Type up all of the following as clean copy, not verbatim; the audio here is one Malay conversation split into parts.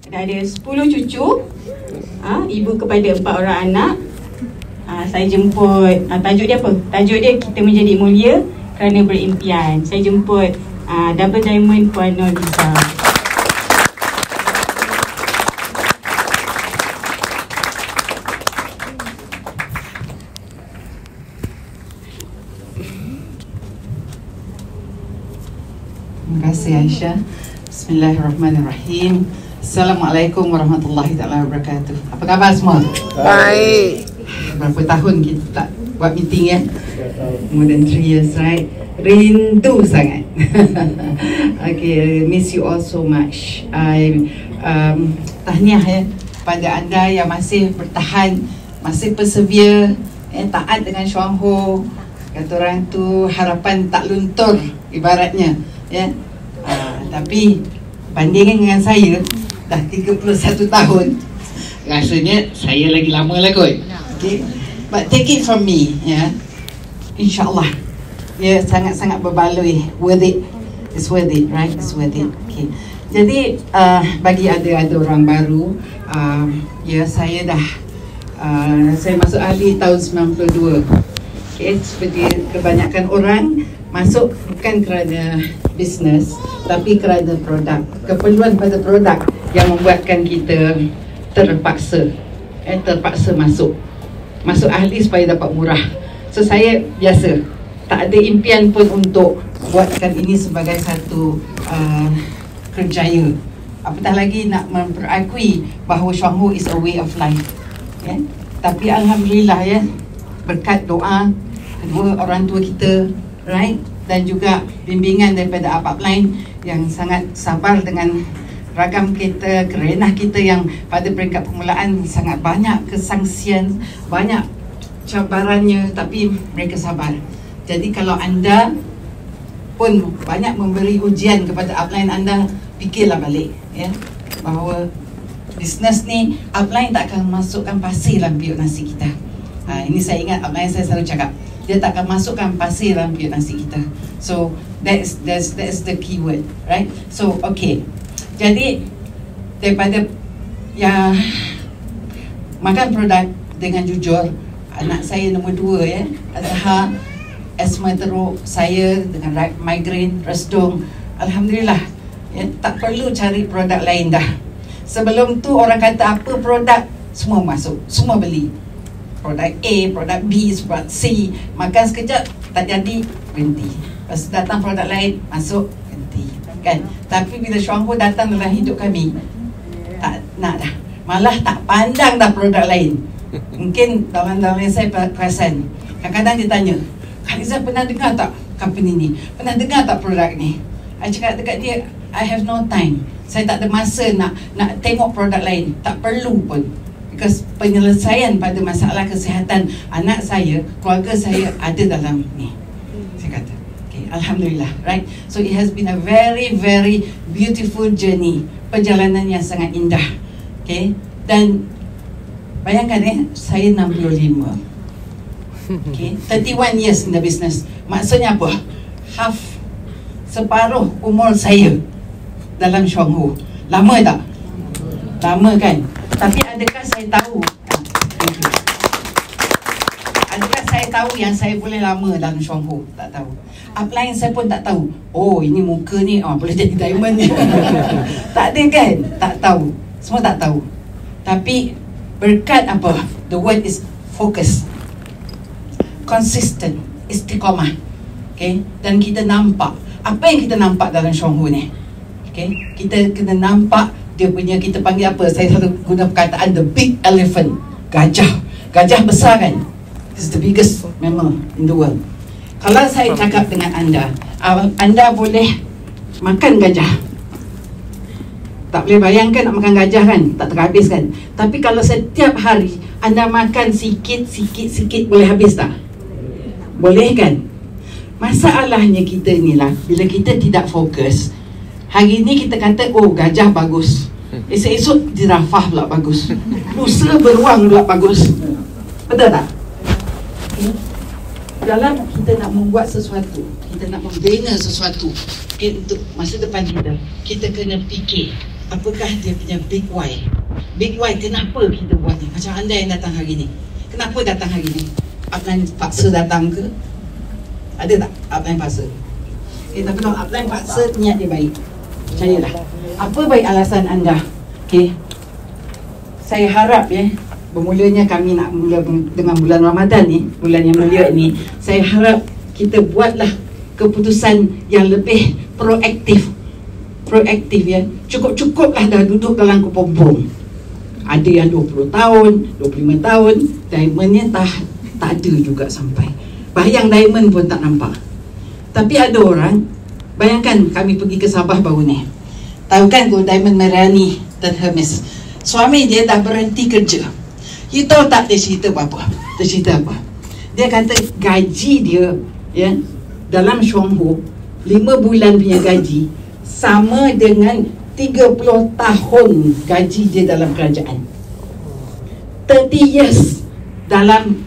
Ada 10 cucu, ibu kepada 4 orang anak. Saya jemput, tajuk dia apa? Tajuk dia kita menjadi mulia kerana berimpian. Saya jemput Double Diamond Puan Nurliza. Terima kasih Aisyah. Bismillahirrahmanirrahim. Assalamualaikum warahmatullahi wabarakatuh. Apa khabar semua? Baik. Berapa tahun kita tak buat meeting ya? More than 3 years, right? Rindu sangat. Okay, miss you all so much. I tahniah ya pada anda yang masih bertahan, masih persevere, taat dengan Chuang Ho. Kata orang tu harapan tak luntur ibaratnya, ya. Tapi bandingkan dengan saya dah 31 tahun, rasanya saya lagi lama lah kot. Okay. But take it from me, ya. InsyaAllah, ya, sangat-sangat berbaloi. Worth it. It's worth it, right? It's worth it. Okay. Jadi bagi ada orang baru, ya, saya dah saya masuk ahli tahun 92. Okay, seperti kebanyakan orang masuk bukan kerana bisnes, tapi kerana produk. Keperluan pada produk yang membuatkan kita terpaksa masuk ahli supaya dapat murah. So saya biasa tak ada impian pun untuk buatkan ini sebagai satu kerjaya. Apatah lagi nak memperakui bahawa Chuang Ho is a way of life, ya. Tapi alhamdulillah, ya, berkat doa kedua orang tua kita, right, dan juga bimbingan daripada upline yang sangat sabar dengan ragam kita, kerenah kita yang pada peringkat permulaan sangat banyak kesangsian, banyak cabarannya, tapi mereka sabar. Jadi kalau anda pun banyak memberi ujian kepada upline anda, fikirlah balik, ya, bahawa bisnes ni upline tak akan masukkan pasir dalam periuk nasi kita. Ini saya ingat upline saya selalu cakap, dia tak akan masukkan pasir dalam periuk nasi kita. So that's the key word, right? So okay, jadi daripada yang makan produk dengan jujur, anak saya nombor 2, ya, Azhar, asma teruk, saya dengan migraine, resdung. Alhamdulillah, ya, tak perlu cari produk lain dah. Sebelum tu orang kata apa produk, semua masuk, semua beli. Produk A, produk B, produk C, makan sekejap tak jadi, berhenti. Lepas datang produk lain, masuk, berhenti, kan? Tapi bila Chuang Ho datang dalam hidup kami, tak nak dah, malah tak pandang dah produk lain. Mungkin dalam saya perasan, kadang-kadang dia tanya, Kak Liza pernah dengar tak company ni? Pernah dengar tak produk ni? I cakap dekat dia, I have no time. Saya tak ada masa nak tengok produk lain. Tak perlu pun. Because penyelesaian pada masalah kesihatan anak saya, keluarga saya ada dalam ni. Saya kata, okay, alhamdulillah, right? So it has been a very, very beautiful journey. Perjalanan yang sangat indah. Okay? Dan bayangkan, saya 65. Okay, 31 years in the business. Maksudnya apa? Separuh umur saya dalam Chuang Ho. Lama tak? Lama kan? Tapi adakah saya tahu? Adakah saya tahu yang saya boleh lama dalam Chuang Ho? Tak tahu. Upline saya pun tak tahu. Oh, ini muka ni boleh jadi diamond ni. Tak ada kan? Tak tahu. Semua tak tahu. Tapi berkat apa? The word is focus, consistent, istiqamah. Okay? Dan kita nampak apa yang kita nampak dalam Chuang Ho ni. Okay? Kita kena nampak dia punya, kita panggil apa? Saya selalu guna perkataan the big elephant. Gajah besar kan? It's the biggest mammal in the world. Kalau saya cakap dengan anda boleh makan gajah. Tak boleh bayangkan nak makan gajah kan? Tak terhabis kan? Tapi kalau setiap hari anda makan sikit, boleh habis tak? Boleh kan? Masalahnya kita ni lah, bila kita tidak fokus, hari ni kita kata, oh, gajah bagus, esok jirafah pula bagus, lusa beruang pula bagus. Betul tak? Dalam kita nak membuat sesuatu, kita nak membina sesuatu, untuk masa depan kita kena fikir apakah dia punya big why? Big why kenapa kita buat ni? Macam anda yang datang hari ni, kenapa datang hari ni? Upline paksa datang ke? Ada tak upline paksa? Tapi kalau upline paksa, niat dia baik, percayalah. Apa baik alasan anda? Saya harap bermulanya kami nak mula dengan bulan Ramadan ni, bulan yang mulia ni, saya harap kita buatlah keputusan yang lebih proaktif Cukup-cukuplah dah duduk dalam kepompong. Ada yang 20 tahun, 25 tahun, diamondnya tak ada juga sampai. Bayang diamond pun tak nampak. Tapi ada orang, bayangkan kami pergi ke Sabah baru ni. Tahu kan Gold Diamond Mariani dan Hermes, suami dia dah berhenti kerja. You tahu tak dia cerita apa? Dia kata gaji dia dalam Syuanghu 5 bulan punya gaji sama dengan 30 tahun gaji dia dalam kerajaan. 30 years dalam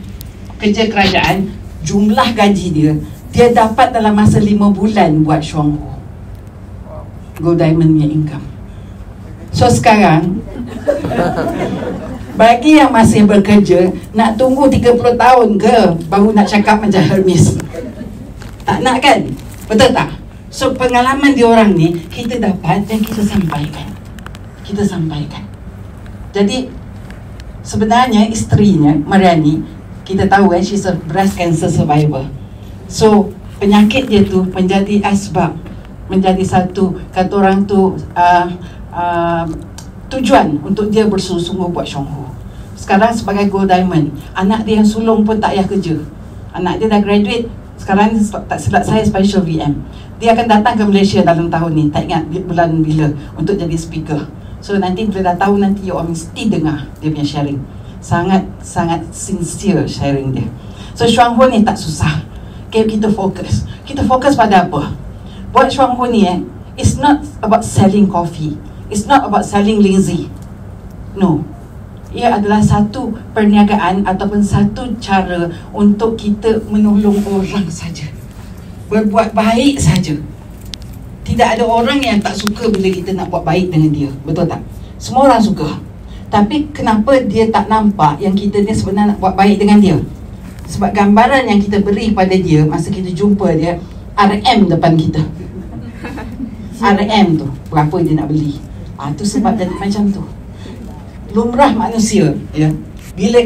kerja kerajaan, jumlah gaji dia dapat dalam masa 5 bulan buat Syuanghu Gold Diamond punya income. So sekarang bagi yang masih bekerja, nak tunggu 30 tahun ke baru nak cakap macam Hermes? Tak nak kan? Betul tak? So pengalaman diorang ni kita dapat dan kita sampaikan. Jadi sebenarnya isterinya Mariani, kita tahu she's a breast cancer survivor. So penyakit dia tu menjadi asbab, menjadi satu, kata orang tu tujuan untuk dia bersungguh-sungguh buat Syuanghu. Sekarang sebagai Gold Diamond, anak dia yang sulung pun tak payah kerja. Anak dia dah graduate, sekarang tak silap saya special VM. Dia akan datang ke Malaysia dalam tahun ni, tak ingat bulan bila, untuk jadi speaker. So nanti bila dah tahu, nanti you all mesti dengar dia punya sharing. Sangat sincere sharing dia. So Syuanghu ni tak susah. Kita fokus. Kita fokus pada apa? Buat Syuanghu ni it's not about selling coffee. It's not about selling lazy. No. Ia adalah satu perniagaan ataupun satu cara untuk kita menolong orang saja. Berbuat baik saja. Tidak ada orang yang tak suka bila kita nak buat baik dengan dia. Betul tak? Semua orang suka. Tapi kenapa dia tak nampak yang kita ni sebenarnya nak buat baik dengan dia? Sebab gambaran yang kita beri pada dia masa kita jumpa dia, RM depan kita. RM tu, berapa dia nak beli? Tu sebab jadi macam tu. Lumrah manusia, bila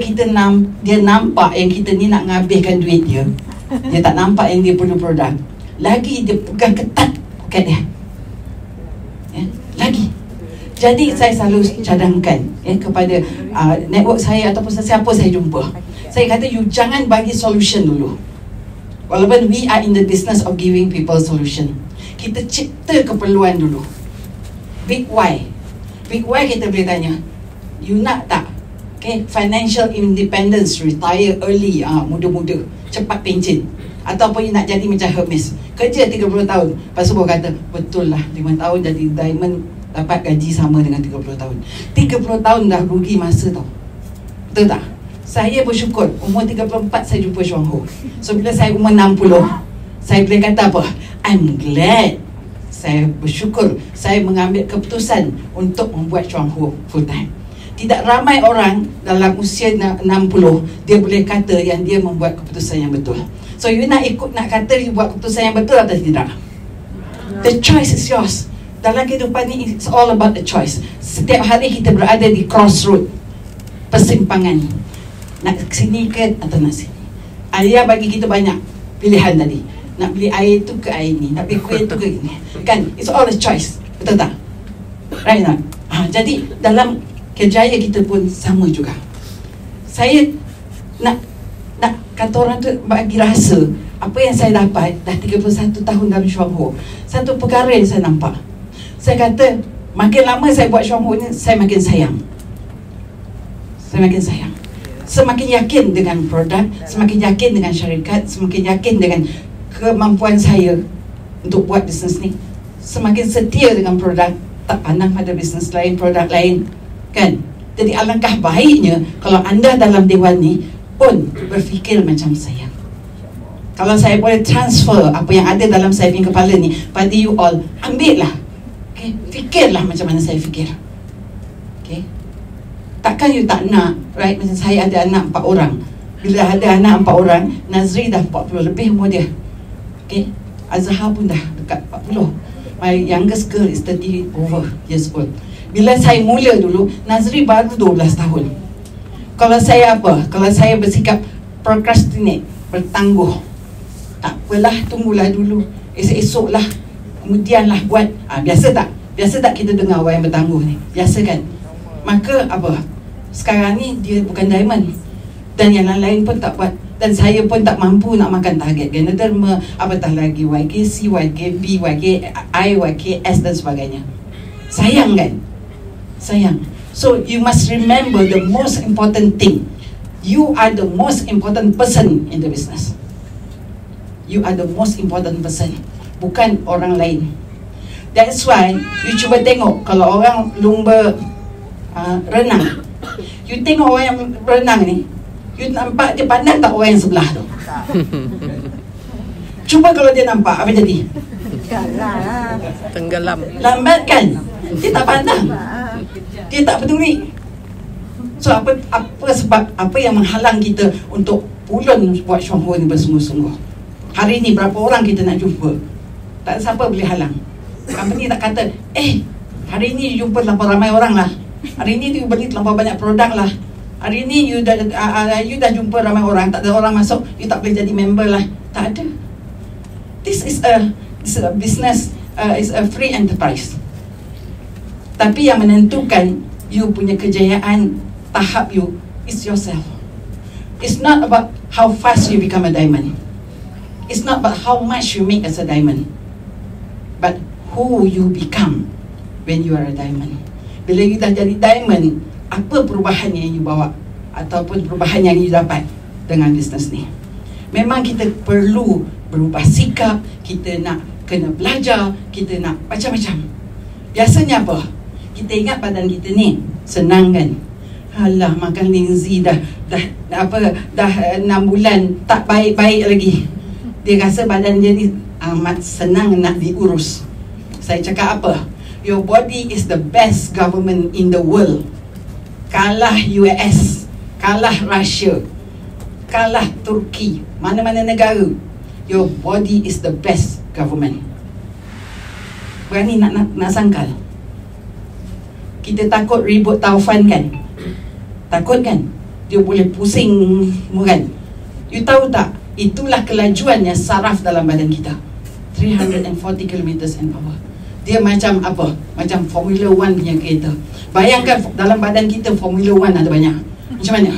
dia nampak yang kita ni nak ngabihkan duit dia tak nampak yang dia perlu produk, lagi dia pegang ketat poket dia, lagi. Jadi saya selalu cadangkan kepada network saya ataupun sesiapa saya jumpa, saya kata you jangan bagi solution dulu. Walaupun we are in the business of giving people solution, kita cipta keperluan dulu. Big why kita boleh tanya, you nak tak financial independence, retire early, muda-muda, cepat pencen? Ataupun you nak jadi macam Hermes, kerja 30 tahun, lepas tu baru kata, betul lah 5 tahun jadi diamond, dapat gaji sama dengan 30 tahun. 30 tahun dah rugi masa tau. Betul tak? Saya bersyukur, umur 34 saya jumpa Syuanghu. So bila saya umur 60, saya boleh kata apa? I'm glad. Saya bersyukur saya mengambil keputusan untuk membuat Syuanghu full time. Tidak ramai orang dalam usia 60 dia boleh kata yang dia membuat keputusan yang betul. So you nak kata you buat keputusan yang betul atau tidak? The choice is yours. Dalam kehidupan ni it's all about the choice. Setiap hari kita berada di crossroad, persimpangan. Nak sini ke atau nak sini? Ayah bagi kita banyak pilihan tadi. Nak beli air tu ke air ni, nak beli kuih tu ke ini. Kan, it's all a choice. Betul tak? Right not? Jadi dalam kerjaya kita pun sama juga. Saya nak kata orang tu bagi rasa apa yang saya dapat dah 31 tahun dalam Syuanghu. Satu perkara yang saya nampak, saya kata makin lama saya buat Syuanghu ni, saya makin sayang. Semakin yakin dengan produk, semakin yakin dengan syarikat, semakin yakin dengan kemampuan saya untuk buat bisnes ni. Semakin setia dengan produk, tak pandang pada bisnes lain, produk lain. Kan? Jadi alangkah baiknya kalau anda dalam dewan ni pun berfikir macam saya. Kalau saya boleh transfer apa yang ada dalam saya punya kepala ni pada you all, ambil lah. Okay, fikirlah macam mana saya fikir. Okay, takkan you tak nak, right? Macam saya ada anak 4 orang. Bila ada anak 4 orang, Nazri dah 40 lebih umur dia. Okay, Azhar pun dah dekat 40. My youngest girl is 30 over years old. Bila saya mula dulu, Nazri baru 12 tahun. Kalau saya apa? Kalau saya bersikap procrastinate, bertangguh, tak apalah, tunggulah dulu, esok-esok lah, kemudian lah buat. Biasa tak? Biasa tak kita dengar orang yang bertangguh ni? Biasa kan? Maka apa? Sekarang ni dia bukan diamond, dan yang lain pun tak buat, dan saya pun tak mampu nak makan target Ganoderma, apatah lagi YKC, YKB, YKI, YKS dan sebagainya. Sayang kan? Sayang. So you must remember the most important thing. You are the most important person in the business. You are the most important person, bukan orang lain. That's why you cuba tengok kalau orang lumba renang, you tengok orang yang berenang ni, you nampak dia pandang tak orang yang sebelah tu? Cuba kalau dia nampak, apa jadi? Tenggelam. Lambat kan? Dia tak pandang, dia tak peduli. So apa sebab, apa yang menghalang kita untuk ulun buat Syuanghua ni bersungguh-sungguh? Hari ni berapa orang kita nak jumpa? Tak siapa boleh halang. Company tak kata, hari ni you jumpa terlampau ramai orang lah, hari ni you beli terlampau banyak produk lah, hari ni you dah jumpa ramai orang, tak ada orang masuk, you tak boleh jadi member lah. Tak ada. This is a business, is a free enterprise. Tapi yang menentukan you punya kejayaan tahap you is yourself. It's not about how fast you become a diamond. It's not about how much you make as a diamond, but who you become when you are a diamond. Bila you dah jadi diamond, apa perubahan yang you bawa ataupun perubahan yang you dapat dengan bisnes ni? Memang kita perlu berubah sikap, kita nak kena belajar, kita nak macam-macam. Biasanya apa? Kita ingat badan kita ni senang kan? Alah, makan Lindsay dah 6 bulan tak baik-baik lagi. Dia rasa badan dia ni amat senang nak diurus. Saya cakap apa? Your body is the best government in the world. Kalah US, kalah Russia, kalah Turki, mana-mana negara, your body is the best government. Berani nak sangkal? Kita takut ribut taufan kan? Takut kan? Dia boleh pusing kan? You tahu tak? Itulah kelajuan yang saraf dalam badan kita, 340 km/h. Dia macam apa? Macam Formula 1 punya kereta. Bayangkan dalam badan kita Formula 1 ada banyak. Macam mana?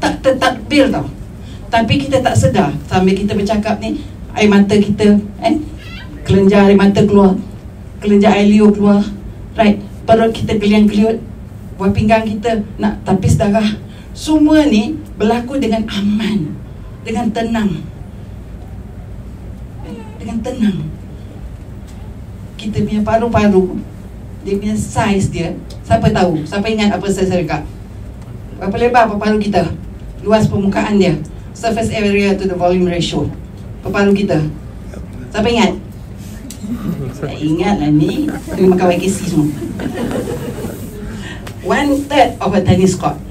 Tak tertadbir tau. Tapi kita tak sedar. Sambil kita bercakap ni, air mata kita, kelenjar air mata keluar, kelenjar air liur keluar, right? Perut kita geliang-geliut, buah pinggang kita nak tapis darah. Semua ni berlaku dengan aman, dengan tenang. Dengan tenang. Kita punya paru-paru, dia punya saiz dia, siapa tahu? Siapa ingat apa saya cakap? Berapa lebar paru-paru kita? Luas permukaan dia, surface area to the volume ratio, paru-paru kita. Siapa ingat? Tak ingat lah ni, kena makan YKC semua. 1/3 of a tennis court,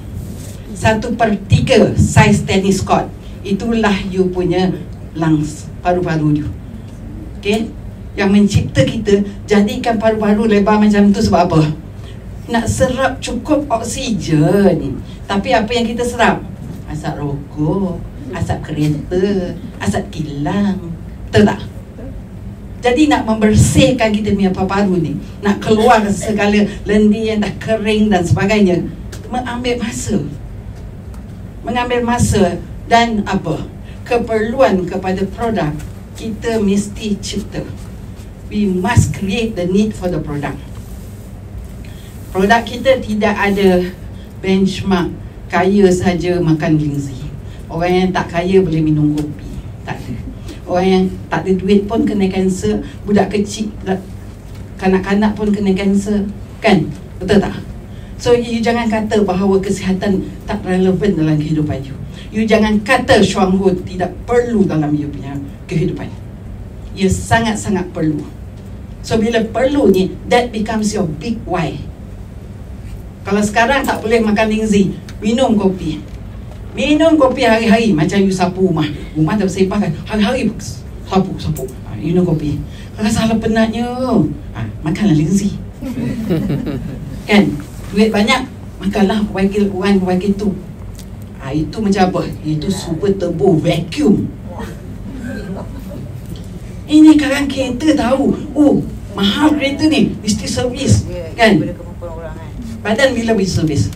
1/3 size tennis court, itulah you punya lungs, paru-paru you. Okay? Yang mencipta kita, jadikan paru-paru lebar macam tu sebab apa? Nak serap cukup oksigen. Tapi apa yang kita serap? Asap rokok, asap kereta, asap kilang. Betul tak? Jadi nak membersihkan kita punya paru-paru ni, nak keluar segala lendir yang dah kering dan sebagainya, mengambil masa dan apa? Keperluan kepada produk kita mesti cipta. We must create the need for the product. Produk kita tidak ada benchmark kaya saja makan Lindsay. Orang yang tak kaya boleh minum kopi, tak ada. Orang yang tak ada duit pun kena kanser. Budak kecil, kanak-kanak pun kena kanser, kan? Betul tak? So you jangan kata bahawa kesihatan tak relevan dalam kehidupan you. You jangan kata Syuanghua tidak perlu dalam you punya kehidupan. Ia sangat-sangat perlu. So bila perlu ni, that becomes your big why. Kalau sekarang tak boleh makan lingzi, minum kopi. Minum kopi hari-hari macam you sapu rumah. Rumah tak bersepah kan, hari-hari sapu. Minum kopi. Kalau salah penatnya, makanlah lingzi. Kan, duit banyak, makanlah wakil 1, wakil 2. Itu macam apa? Itu super turbo vacuum. Ini kadang kereta tahu, mahal kereta ni, mesti servis, kan? Badan bila beli servis?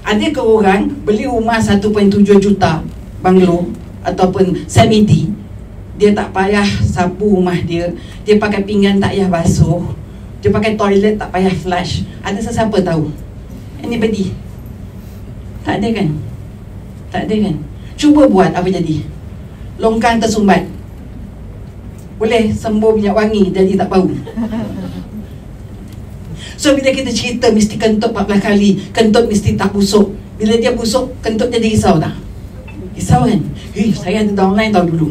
Ada ke orang beli rumah 1.7 juta banglo ataupun semi-D, dia tak payah sapu rumah dia, dia pakai pinggan tak payah basuh, dia pakai toilet tak payah flush. Ada sesiapa tahu? Anybody? Tak ada kan? Tak ada kan? Cuba buat, apa jadi? Longkang tersumbat, boleh sembuh minyak wangi jadi tak bau. So bila kita cerita mesti kentut 14 kali, kentut mesti tak busuk. Bila dia busuk, kentut jadi risau tak? Risau kan? Saya ada downline tahu dulu.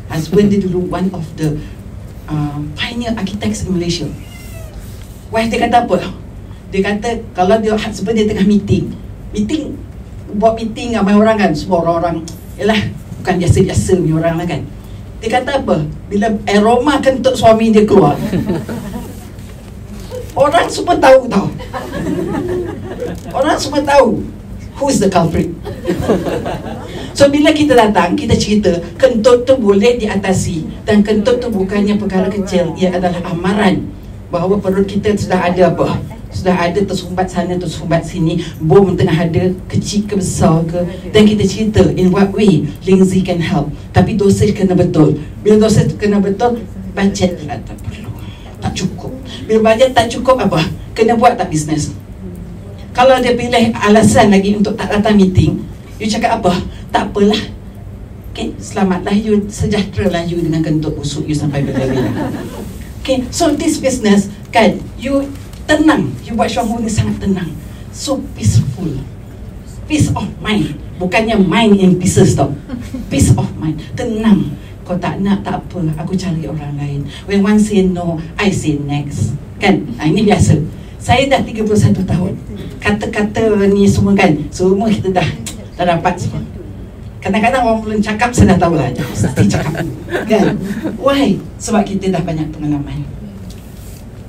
Husband dia dulu one of the pioneer architects in Malaysia. Wife dia kata apa? Dia kata kalau dia husband dia tengah meeting, buat meeting ramai orang kan, semua orang-orang yalah, bukan biasa-biasa punya orang lah kan. Dia kata apa? Bila aroma kentut suami dia keluar, orang semua tahu tau. Orang semua tahu who's the culprit. So bila kita datang, kita cerita kentut tu boleh diatasi, dan kentut tu bukannya perkara kecil. Ia adalah amaran bahawa perut kita sudah ada apa? Sudah ada tersumbat sana, tersumbat sini, bom tengah ada, kecil ke besar ke. Dan kita cerita in what way lingzi can help. Tapi dosis kena betul. Bila dosis kena betul, bajet lah tak perlu, tak cukup. Bila bajet tak cukup apa? Kena buat tak bisnes. Kalau dia pilih alasan lagi untuk tak datang meeting, you cakap apa? Tak apalah, okay, selamatlah you, sejahteralah you dengan kentut busuk you sampai bila-bila. Okay, so this business kan, you tenang, you buat Syuang Hu ni sangat tenang, so peaceful, peace of mind. Bukannya mind in pieces tau, peace of mind, tenang. Kau tak nak, tak apa, aku cari orang lain. When one say no, I say next, kan? Ini biasa. Saya dah 31 tahun. Kata-kata ni semua kan, semua kita dah dapat semua. Kadang-kadang orang belum cakap, saya dah tahu lah, mesti cakap, kan? Why? Sebab kita dah banyak pengalaman.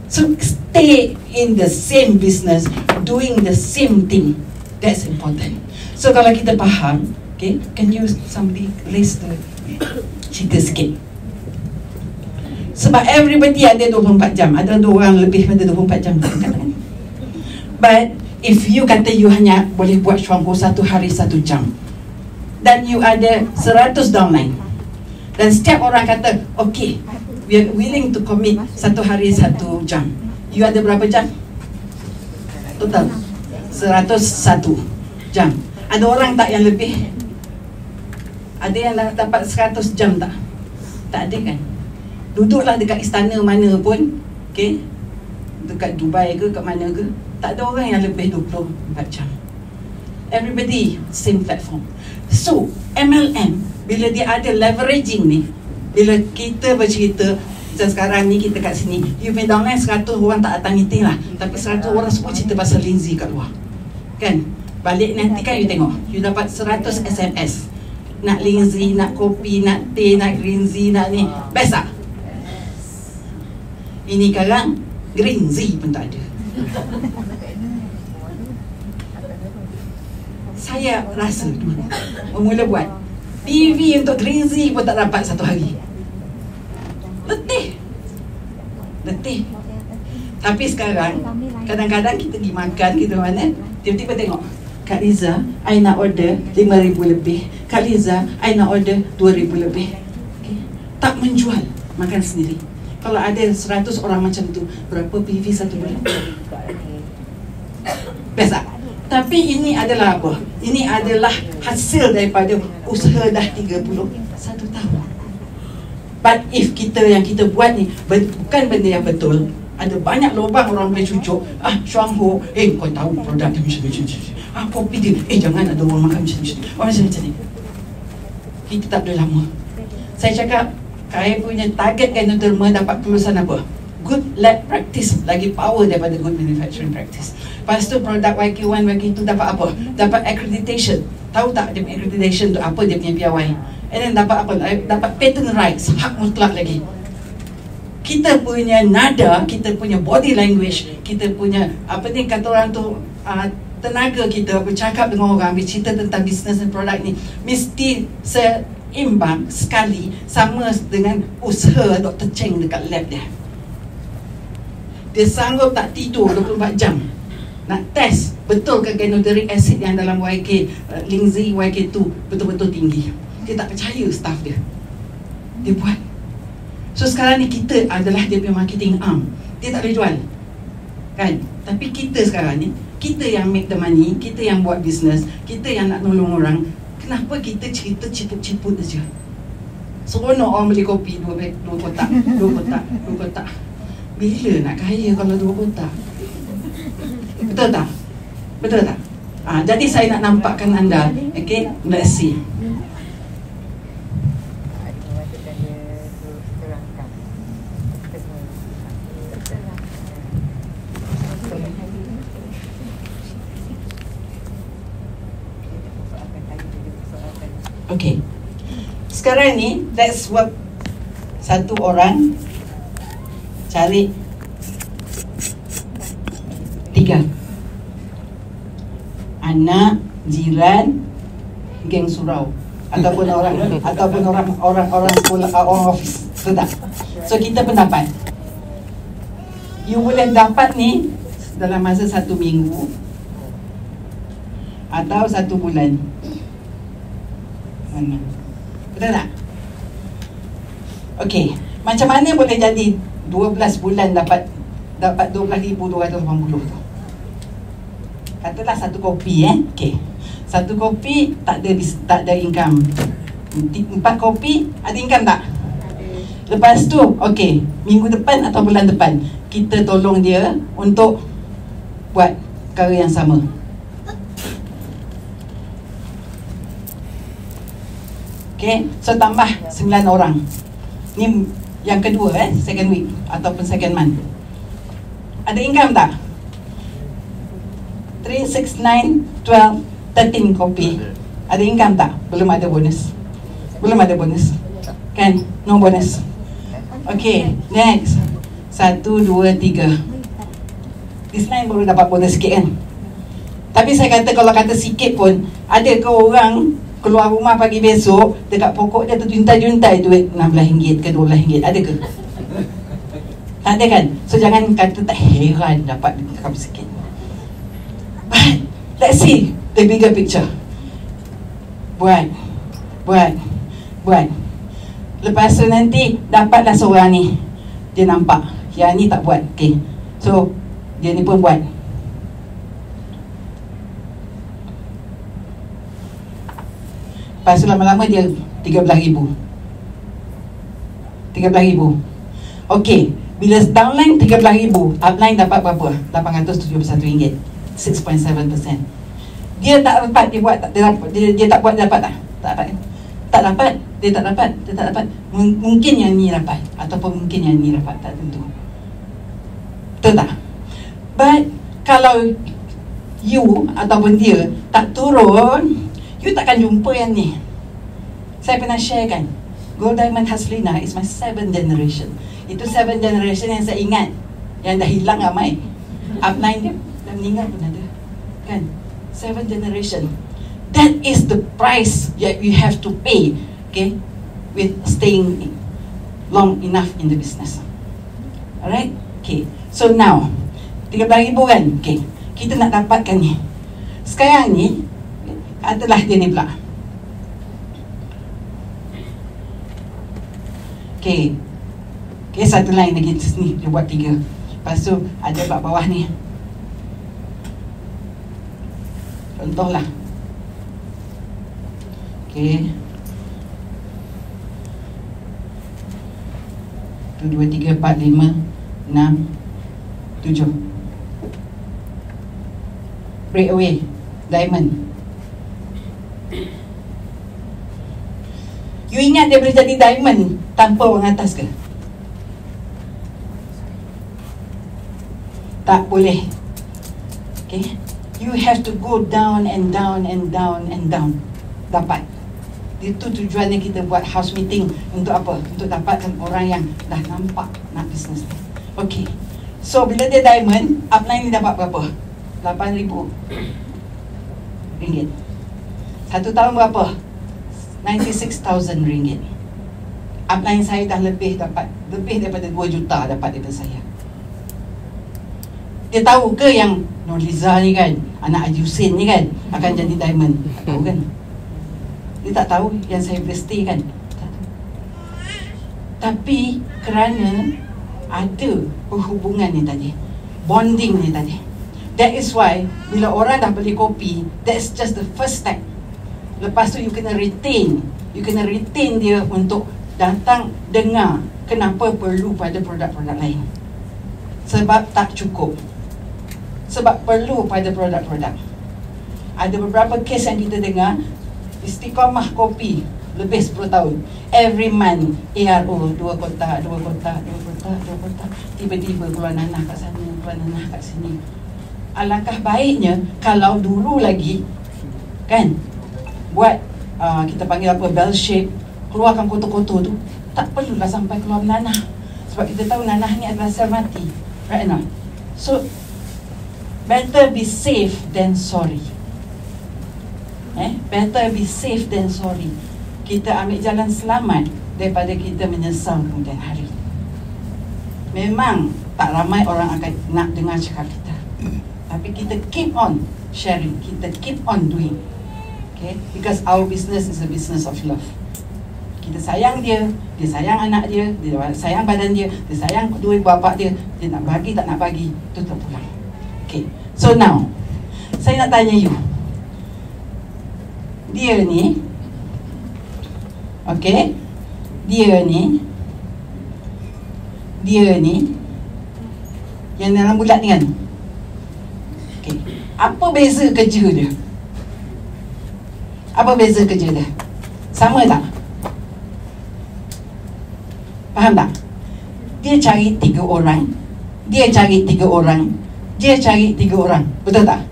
So stay in the same business, doing the same thing. That's important. So kalau kita faham, okay, can you somebody list the cerita sikit? Sebab everybody ada 24 jam. Ada orang lebih pada 24 jam kadang-kadang. But if you kata you hanya boleh buat Syuang Hu 1 hari 1 jam, dan you ada 100 downline, dan setiap orang kata okay, we are willing to commit 1 hari 1 jam, you ada berapa jam? Total 101 jam. Ada orang tak yang lebih? Ada yang dapat 100 jam tak? Tak ada kan? Duduklah dekat istana mana pun, okay, dekat Dubai ke, kat mana ke, tak ada orang yang lebih 24 jam. Everybody same platform. So MLM, bila dia ada leveraging ni, bila kita bercerita macam sekarang ni, kita kat sini, you punya downline 100 orang tak datang meeting lah, tapi 100 orang semua cerita pasal lingzi kat luar, kan? Balik nanti kan you tengok, you dapat 100 SMS, nak lingzi, nak kopi, nak teh, nak green-zi, nak ni, best tak? Ini sekarang green-zi pun tak ada. Saya rasa dulu mula buat PV untuk green-zi pun tak dapat 1 hari. Letih. Tapi sekarang kadang-kadang kita pergi makan, kita mana, tiba-tiba tengok Kak Liza, I nak order 5,000 lebih. Kak Liza, I nak order 2,000 lebih. Okay. Tak menjual, makan sendiri. Kalau ada 100 orang macam tu, berapa PV 1 bulan? Biasa. Tapi ini adalah apa? Ini adalah hasil daripada usaha dah 31 tahun. But if yang kita buat ni bukan benda yang betul, ada banyak lubang orang boleh cucuk. Syuang Hu, kau tahu produk dia macam ni. Kopi dia, jangan ada orang makan macam ni. Orang macam ni. Kita tak boleh lama. Saya cakap, Saya punya target Ganoderma dapat kelulusan apa? Good lab practice, lagi power daripada good manufacturing practice. Lepas tu produk YK1, YK2 dapat apa? Dapat accreditation. Tahu tak dia punya accreditation tu apa dia punya piawai? And then dapat apa? Dapat patent rights, hak mutlak lagi. Kita punya nada, kita punya body language, kita punya apa ni kata orang tu, tenaga kita bercakap dengan orang, bercerita tentang bisnes dan produk ni mesti seimbang sekali sama dengan usaha Dr. Cheng dekat lab dia. Dia sanggup tak tidur 24 jam nak test betul ke ganoderic acid yang dalam YK Lingzi YK2 betul-betul tinggi. Dia tak percaya staff dia. Dia buat. So sekarang ni kita adalah dia punya marketing arm. Dia tak boleh jual, kan? Tapi kita sekarang ni, kita yang make the money, kita yang buat bisnes, kita yang nak nolong orang. Kenapa kita cerita ciput-ciput saja? Seronok orang beli kopi dua kotak. Bila nak kaya kalau 2 kotak? Betul tak? Betul tak? Jadi saya nak nampakkan anda, okay, let's see. Okay, sekarang ni let's work. Satu orang cari 3 anak, jiran, geng surau, ataupun orang sekolah, orang office. Betul tak? So kita pendapat you boleh dapat ni dalam masa 1 minggu atau 1 bulan. Mana? Betul tak? Okey, macam mana boleh jadi 12 bulan dapat 12,280 tu? Katalah 1 kopi okey. 1 kopi tak ada income. 4 kopi ada income tak? Lepas tu, okey, minggu depan atau bulan depan kita tolong dia untuk buat perkara yang sama. Okay, so tambah 9 orang. Ni yang kedua second week ataupun second month. Ada income tak? 3, 6, 9, 12, 13 kopi. Ada income tak? Belum ada bonus. Belum ada bonus, kan? No bonus. Okay, next 1, 2, 3. This line baru dapat bonus sikit, kan? Tapi saya kata kalau kata sikit pun, ada ke orang keluar rumah pagi besok dekat pokok dia terjuntai-juntai duit RM16 ke RM12? Ada ke? Tak ada, kan? So jangan kata tak heran dapat income sikit. But let's see the bigger picture. Buat. Lepas tu nanti dapatlah seorang ni, dia nampak yang ni tak buat. Okay, so dia ni pun buat. Lepas tu lama-lama dia 13,000. Okey, bila downline 13,000, upline dapat berapa? RM871, 6.7%. Dia tak dapat, dia buat, dia tak buat, dapat tak? Tak dapat. Dia tak dapat. Mungkin yang ni dapat ataupun mungkin yang ni dapat, tak tentu. Betul tak? But kalau you ataupun dia tak turun, you takkan jumpa yang ni. Saya pernah share, kan, Gold Diamond Haslina is my 7th generation. Itu 7th generation yang saya ingat, yang dah hilang ramai. Upline dia dah meninggal pun ada, kan? 7th generation. That is the price that you have to pay, okay, with staying long enough in the business. Alright? Okay, so now 13,000, kan? Okay, kita nak dapatkan ni. Sekarang ni adalah dia ni pula. Okay, satu line lagi ni, dia buat 3. Lepas tu ada kat bawah ni. Contohlah. Okay, 1, 2, 3, 4, 5, 6, 7. Breakaway Diamond. You ingat dia boleh jadi diamond tanpa orang atas ke? Tak boleh. Okay? You have to go down and down and down and down. Dapat. Itu tujuannya kita buat house meeting. Untuk apa? Untuk dapatkan orang yang dah nampak nak bisnes. Okay. So bila dia diamond, upline ni dapat berapa? 8,000 ringgit. 1 tahun berapa? 96,000 ringgit. Upline saya dah lebih daripada 2 juta dapat daripada saya. Dia tahu ke yang Nurliza ni kan, anak Haji Hussein ni kan akan jadi diamond? Tak tahu kan? Dia tak tahu yang saya boleh stay kan? Tak tahu. Tapi kerana ada perhubungan ni tadi, bonding ni tadi, that is why bila orang dah beli kopi, that's just the first step. Lepas tu you kena retain dia untuk datang dengar kenapa perlu pada produk-produk lain. Sebab tak cukup. Sebab perlu pada produk-produk. Ada beberapa kes yang kita dengar, Istiqomah Kopi lebih 10 tahun. Every month ARO 2 kotak. Tiba-tiba keluar nanah kat sana, keluar nanah kat sini. Alangkah baiknya kalau dulu lagi kan buat kita panggil apa, bell shape, keluarkan kotor-kotor tu, tak perlulah sampai keluar nanah. Sebab kita tahu nanah ni adalah sel mati, right now. So better be safe than sorry. Better be safe than sorry. Kita ambil jalan selamat daripada kita menyesal kemudian hari. Memang tak ramai orang akan nak dengar cakap kita, tapi kita keep on sharing, kita keep on doing. Okay? Because our business is a business of love. Kita sayang dia sayang anak dia sayang badan dia sayang dua bapa dia nak bagi tak nak bagi, tu terpulang. Okay, so now saya nak tanya you, dia ni, okay, dia ni yang dalam bulat ni kan, okay, apa beza kerja dia? Apa beza kerja dia? Sama tak? Faham tak? Dia cari 3 orang, dia cari 3 orang, dia cari 3 orang. Betul tak?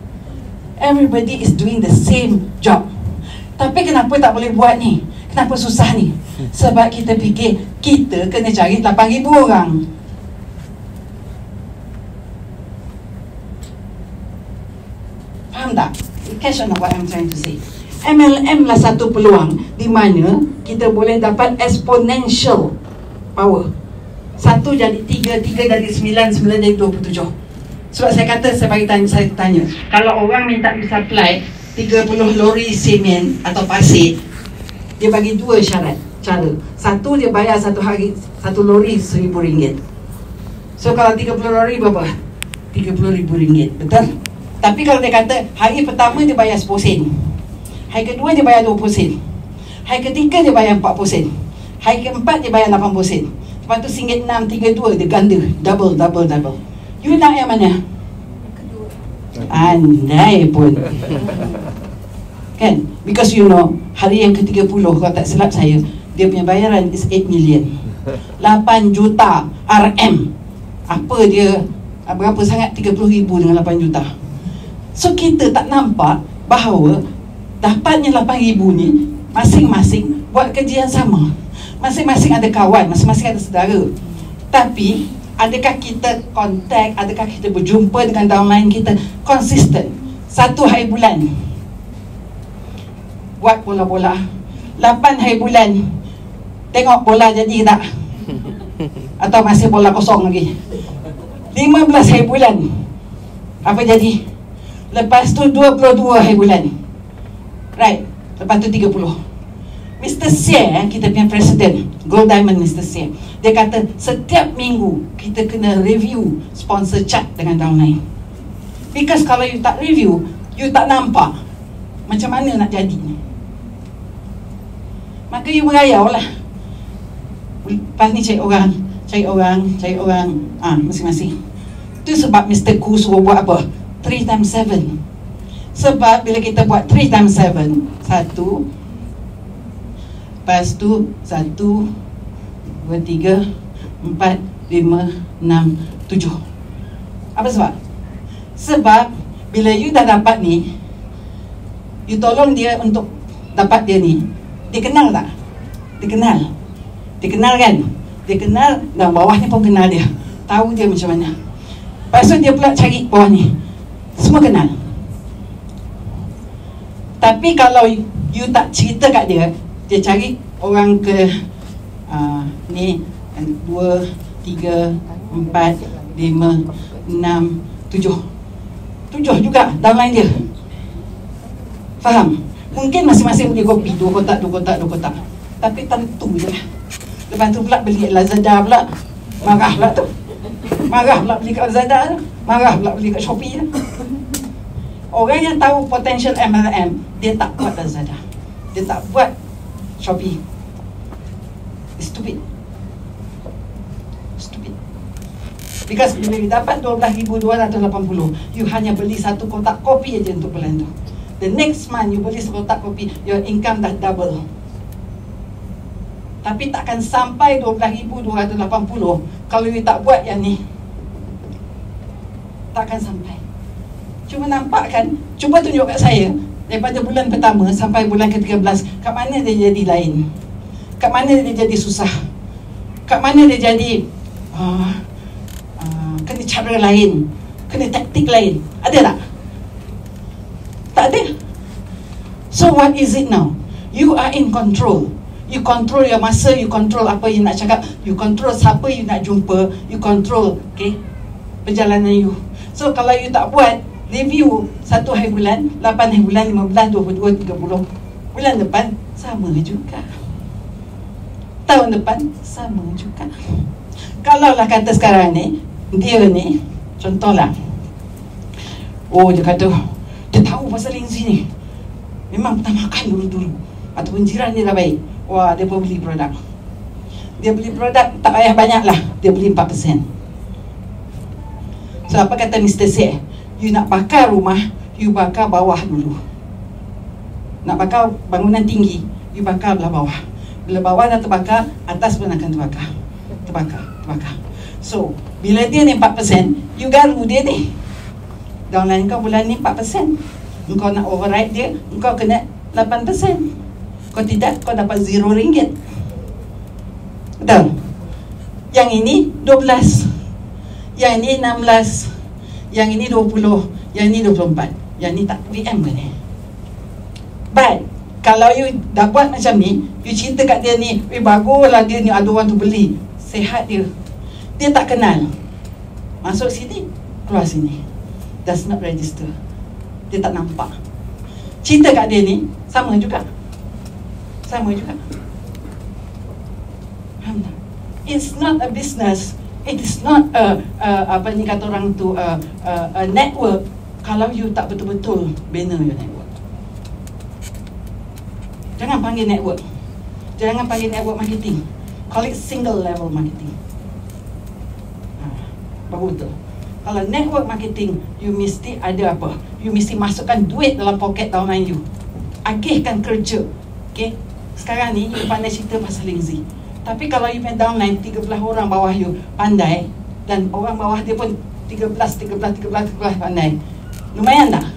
Everybody is doing the same job. Tapi kenapa tak boleh buat ni? Kenapa susah ni? Sebab kita fikir kita kena cari 8,000 orang. Faham tak? You catch on what I'm trying to say. MLM lah satu peluang di mana kita boleh dapat exponential power. 1 jadi 3, 3 jadi 9, 9 jadi 27. Sebab saya kata, saya tanya, kalau orang minta you supply 30 lori semen atau pasir, dia bagi 2 syarat cara. 1, dia bayar satu hari 1 lori RM1,000. So kalau 30 lori berapa? RM30,000, betul? Tapi kalau dia kata hari pertama dia bayar 10 sen, hari kedua dia bayar 20 sen, hari ketiga dia bayar 40 sen, hari keempat dia bayar 80 sen, lepas tu RM1.632, dia ganda, double. You nak yang mana? Kedua. Andai pun kan? Because you know, hari yang ke-30 kalau tak silap saya, dia punya bayaran is 8 million, 8 juta RM. Apa dia, berapa sangat 30,000 dengan 8 juta? So kita tak nampak bahawa dapatnya 8,000 ni masing-masing buat kerja yang sama. Masing-masing ada kawan, masing-masing ada saudara. Tapi adakah kita kontak, adakah kita berjumpa dengan downline kita konsisten? 1 hari bulan buat bola-bola, 8 hari bulan tengok bola jadi tak, atau masih bola kosong lagi. 15 hari bulan apa jadi? Lepas tu 22 hari bulan, right? Lepas tu 30. Mr. Seah, kita punya presiden Gold Diamond, Mr. Seah, dia kata setiap minggu kita kena review sponsor chart dengan downline. Because kalau you tak review, you tak nampak macam mana nak jadi. Maka you berayau lah. Lepas ni cari orang, masing-masing. Itu sebab Mr. Koo suruh buat apa? 3 times 7. Sebab bila kita buat 3 times 7, 1, Lepas tu 1, 2, 3, 4, 5, 6, 7. Apa sebab? Sebab bila you dah dapat ni, you tolong dia untuk dapat dia ni. Dia kenal tak? Dia kenal. Dia kenal kan? Dia kenal, dan bawah ni pun kenal dia. Tahu dia macam mana. Lepas tu dia pula cari bawah ni. Semua kenal. Tapi kalau you tak cerita kat dia, dia cari orang ke ni 2, 3, 4, 5, 6, 7. 7 juga downline dia. Faham? Mungkin masing-masing beli kopi 2 kotak, 2 kotak, 2 kotak. Tapi tentu je lah. Lepas tu pula beli Lazada pula. Marah pula tu. Marah pula beli kat Lazada. Marah pula beli kat Shopee. Orang yang tahu potential MLM, dia tak buat Lazada. Dia tak buat Shopee. It's stupid. Stupid. Because bila you dapat 12,280, you hanya beli 1 kotak kopi aja untuk bulan tu. The next month you beli 1 kotak kopi, your income dah double. Tapi takkan sampai 12,280 kalau you tak buat yang ni. Takkan sampai. Cuma nampak kan? Cuba tunjuk kat saya daripada bulan pertama sampai bulan ke-13, kat mana dia jadi lain? Kat mana dia jadi susah? Kat mana dia jadi kena cara lain, kena taktik lain? Ada tak? Tak ada. So what is it now? You are in control. You control your masa, you control apa you nak cakap, you control siapa you nak jumpa, you control, okay, perjalanan you. So kalau you tak buat review 1 hari bulan, 8 hari bulan, 15, 22, 30, bulan depan sama juga, tahun depan sama juga. Kalau lah kata sekarang ni, dia ni, contohlah, dia kata dia tahu pasal Lindsay ni, memang pernah makan dulu-dulu, ataupun jiran dia dah baik. Wah, dia pun beli produk. Dia beli produk tak payah banyak lah, dia beli 4%. So apa kata Mr. Syed? You nak bakar rumah, you bakar bawah dulu. Nak bakar bangunan tinggi, you bakar belah bawah. Bila bawah dah terbakar, atas pun akan terbakar. Terbakar. So bila dia ni 4%, you garu dia ni. Downline kau bulan ni 4%. Engkau nak override dia, engkau kena 8%. Kalau tidak, kau dapat RM0. Betul? Yang ini 12, yang ini 16, yang ini 20, yang ini 24. Yang ini tak VM ke ni? But kalau you dah buat macam ni, you cerita kat dia ni, baguslah dia ni, ada orang tu beli, sehat dia. Dia tak kenal, masuk sini, keluar sini, does not register. Dia tak nampak. Cerita kat dia ni, sama juga. It's not a business. It is not apa ni kata orang tu, a network. Kalau you tak betul-betul bina your network. Jangan panggil network. Jangan panggil network marketing. Call it single level marketing. Baru betul. Kalau network marketing, you mesti ada apa? You mesti masukkan duit dalam poket downline you. Agihkan kerja. Okay? Sekarang ni, you pandai cerita pasal Lindsay. Tapi kalau you punya downline 13 orang bawah you pandai, dan orang bawah dia pun 13 pandai, lumayan tak?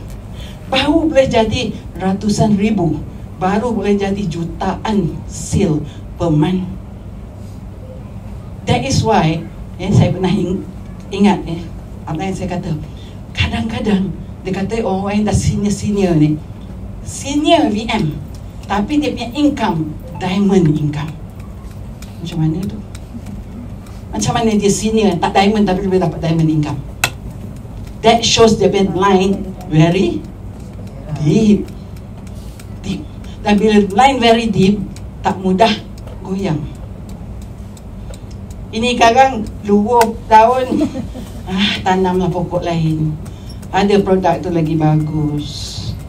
Baru boleh jadi ratusan ribu, baru boleh jadi jutaan sale per month. That is why saya pernah ingat apa yang saya kata, kadang-kadang dia kata orang yang dah senior ni, senior VM, tapi dia punya income diamond income. Macam mana tu? Macam mana dia senior tak diamond tapi dia dapat diamond income? That shows dia punya line very deep. Dan bila line very deep, tak mudah goyang. Ini sekarang 20 tahun, tanamlah pokok lain. Ada produk tu lagi bagus,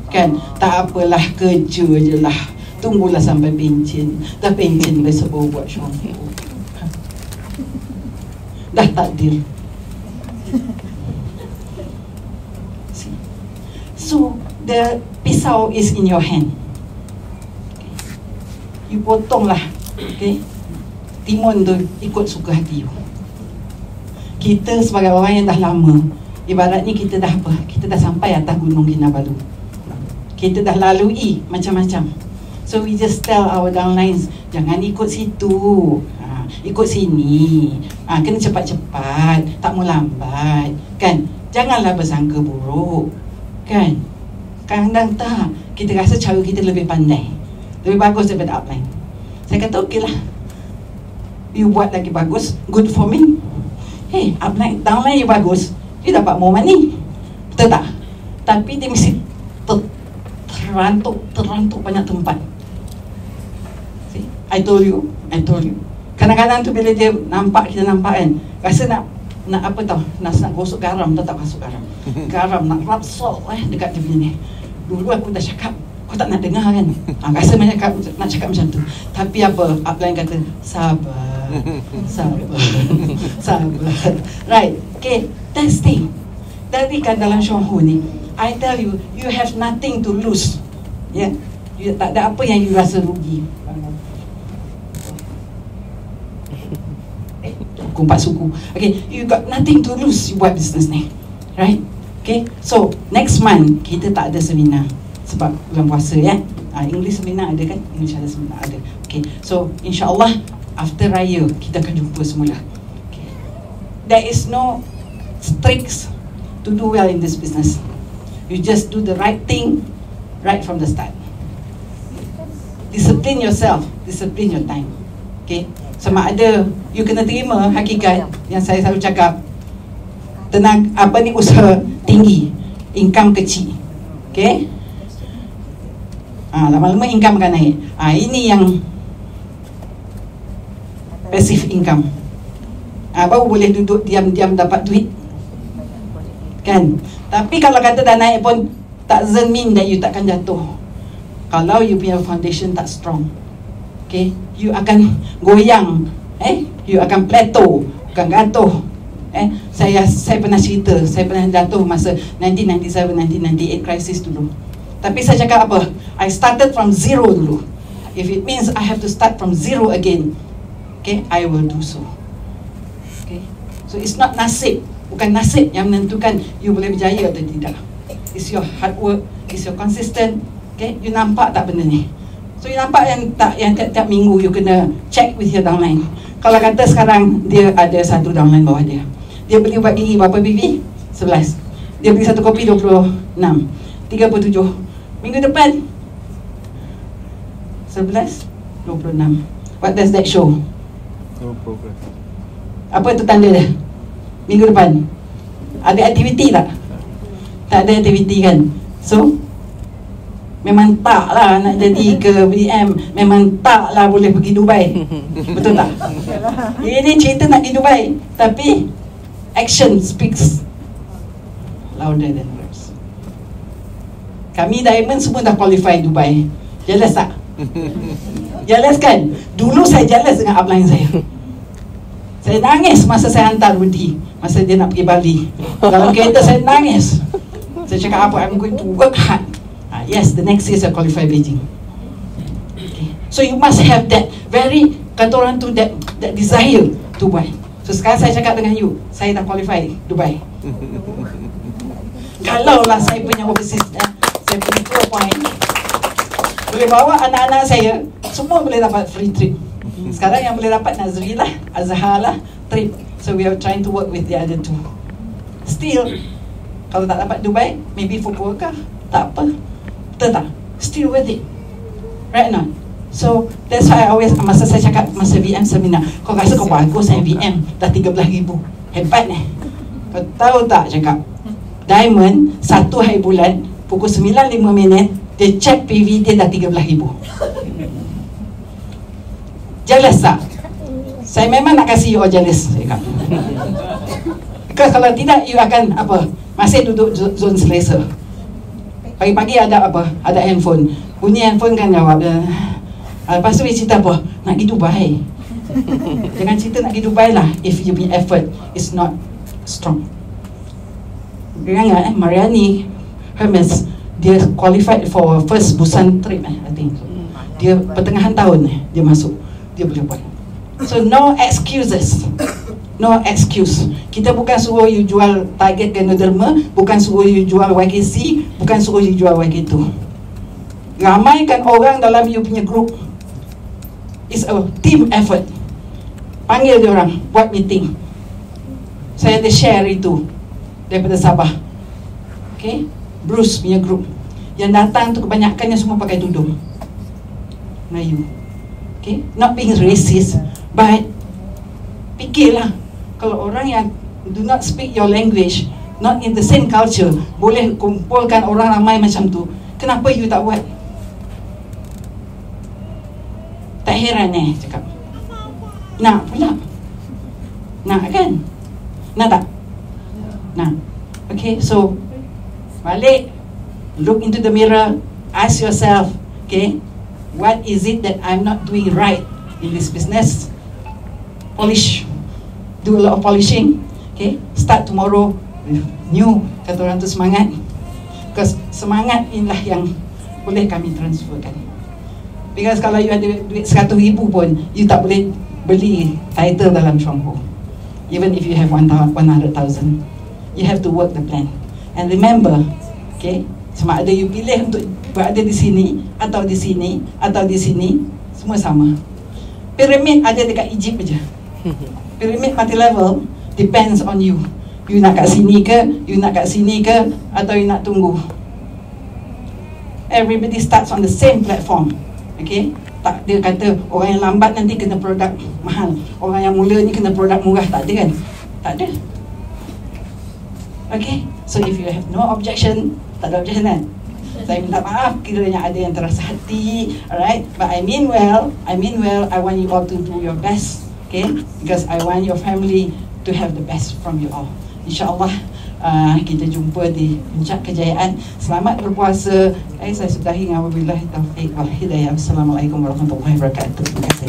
kan? Tak apalah, kerja je lah. Tunggulah sampai pencen. Dah pencen besok baru buat shampoo. Dah takdir. So the pisau is in your hand. you potong lah, okay, timun tu ikut suka hati you. Kita sebagai orang yang dah lama, ibaratnya kita dah apa? Kita dah sampai atas Gunung Kinabalu. Kita dah lalui macam-macam. So we just tell our downlines, jangan ikut situ, ikut sini, kena cepat-cepat, tak mau lambat, kan? Janganlah bersangka buruk, kan? Kadang-kadang tak, kita rasa cara kita lebih pandai, lebih bagus daripada upline. Saya kata okey lah, you buat lagi bagus, good for me. Hey, upline, downline you bagus, you dapat more money, betul tak? Tapi dia mesti terantuk banyak tempat. See, I told you. Kadang-kadang tu bila dia nampak, kita nampak kan, rasa nak apa tau, nak gosok garam, tak gosok garam. Garam nak rub salt dekat dia punya ni. Dulu aku dah cakap, kau tak nak dengar kan? Rasa nak cakap macam tu. Tapi apa, upline kata, sabar. Right, okay, that's thing. Tadi kan dalam Syonghu ni, I tell you, you have nothing to lose. Ya, you tak ada apa yang you rasa rugi. Kumpat suku. Okay, you got nothing to lose, you buat business ni. Right? Okay, so next month kita tak ada seminar sebab bulan puasa ya. English seminar ada kan? English ada seminar ada. Okay, so insyaAllah after Raya kita akan jumpa semula. Okay. There is no tricks to do well in this business. You just do the right thing right from the start. Discipline yourself, discipline your time. Okay, sama ada you kena terima hakikat yang saya selalu cakap, tenang, apa ni, usaha tinggi, income kecil. Okay, lama-lama income akan naik. Ini yang passive income. Baru boleh duduk diam-diam dapat duit, kan? Tapi kalau kata dah naik pun doesn't mean that you takkan jatuh. Kalau you punya foundation tak strong, okay, you akan goyang, you akan plateau, bukan gantuh. Saya pernah cerita, saya pernah jatuh masa 1997-1998 crisis dulu. Tapi saya cakap apa? I started from zero dulu. If it means I have to start from zero again, okay, I will do so. Okay, so it's not nasib, bukan nasib yang menentukan you boleh berjaya atau tidak. It's your hard work, it's your consistent. Okay, you nampak tak benda ni? So you nampak yang tiap-tiap minggu you kena check with your downline. Kalau kata sekarang dia ada satu downline bawah dia, dia beli ubat gigi berapa biji? 11. Dia beli satu kopi 26, 37. Minggu depan 11, 26. What does that show? No progress. Apa itu tanda dia? Minggu depan ada aktiviti tak? Tak ada aktiviti kan? So memang taklah nak jadi ke VM, memang taklah boleh pergi Dubai. Betul tak? Ini cerita nak pergi Dubai, tapi action speaks louder than words. Kami Diamond semua dah qualify Dubai. Jealous tak? Jealous kan? Dulu saya jealous dengan upline saya. Saya nangis masa saya hantar Rudi, masa dia nak pergi Bali. Dalam kereta saya nangis. Saya cakap apa? I'm going to work hard. Yes, the next year saya qualify Beijing. Okay. So you must have that very, kata orang tu, that desire to buy. So sekarang saya cakap dengan you, saya dah qualify Dubai. Kalau lah saya punya overseas, saya punya 4 point, boleh bawa anak-anak saya, semua boleh dapat free trip. Sekarang yang boleh dapat Nazri lah, Azhar lah, trip. So we are trying to work with the other two. Still, kalau tak dapat Dubai, maybe Fukuoka, tak apa. Betul tak? Still worth it, right not? So that's why I always, masa saya cakap masa VM seminar, kau rasa kau bagus VM, dah 13,000, hebat Kau tahu tak cakap, Diamond satu hari bulan pukul 9.05 dia check PV dia dah 13,000. Jealous tak? Saya memang nak kasih you all jealous, saya cakap. Because kalau tidak, you akan apa? Masih duduk zon selesa. Pagi-pagi ada apa? Ada handphone. Bunyi handphone kan jawab. Lepas tu dia cerita apa? Nak pergi Dubai. Jangan cerita nak pergi Dubai lah if you punya effort is not strong. Ingat Mariani Hermes, dia qualified for first Busan trip I think. dia pertengahan tahun dia masuk, dia boleh buat. So no excuses. No excuse. Kita bukan suruh you jual target Ganoderma, bukan suruh you jual YKC, bukan suruh you jual YK2. Ramaikan orang dalam you punya group. It's a team effort. Panggil dia orang, buat meeting. Saya ada share itu daripada Sabah. Okay, Bruce punya group. Yang datang tu kebanyakannya semua pakai tudung Melayu. Okay, not being racist, but fikirlah, kalau orang yang do not speak your language, not in the same culture, boleh kumpulkan orang ramai macam tu, kenapa you tak buat? Tak heran cakap. Nak pula. Nak kan? Nak tak? Nak. Okay, so balik, look into the mirror, ask yourself, okay, what is it that I'm not doing right in this business? Polish. Do a lot of polishing. Okay, start tomorrow with new, kata orang tu, semangat. Because semangat inilah yang boleh kami transferkan. Because kalau you ada duit 100,000 pun, you tak boleh beli title dalam Chuang Ho. Even if you have 100,000, you have to work the plan. And remember, okay, sama ada you pilih untuk berada di sini atau di sini atau di sini, semua sama. Piramid ada dekat Egypt aja. Pyramid multi-level depends on you. You nak kat sini ke, you nak kat sini ke, atau you nak tunggu. Everybody starts on the same platform. Okay, tak dia kata orang yang lambat nanti kena produk mahal, orang yang mula ni kena produk murah. Tak ada kan? Tak ada. Okay, so if you have no objection, tak ada objection kan? Saya minta maaf kiranya ada yang terasa hati. Alright, but I mean well. I want you all to do your best. Okay, because I want your family to have the best from you all. InsyaAllah kita jumpa di puncak kejayaan. Selamat berpuasa. Saya sudahi dengan wabillahi taufiq wal hidayah. Assalamualaikum warahmatullahi wabarakatuh. Terima kasih.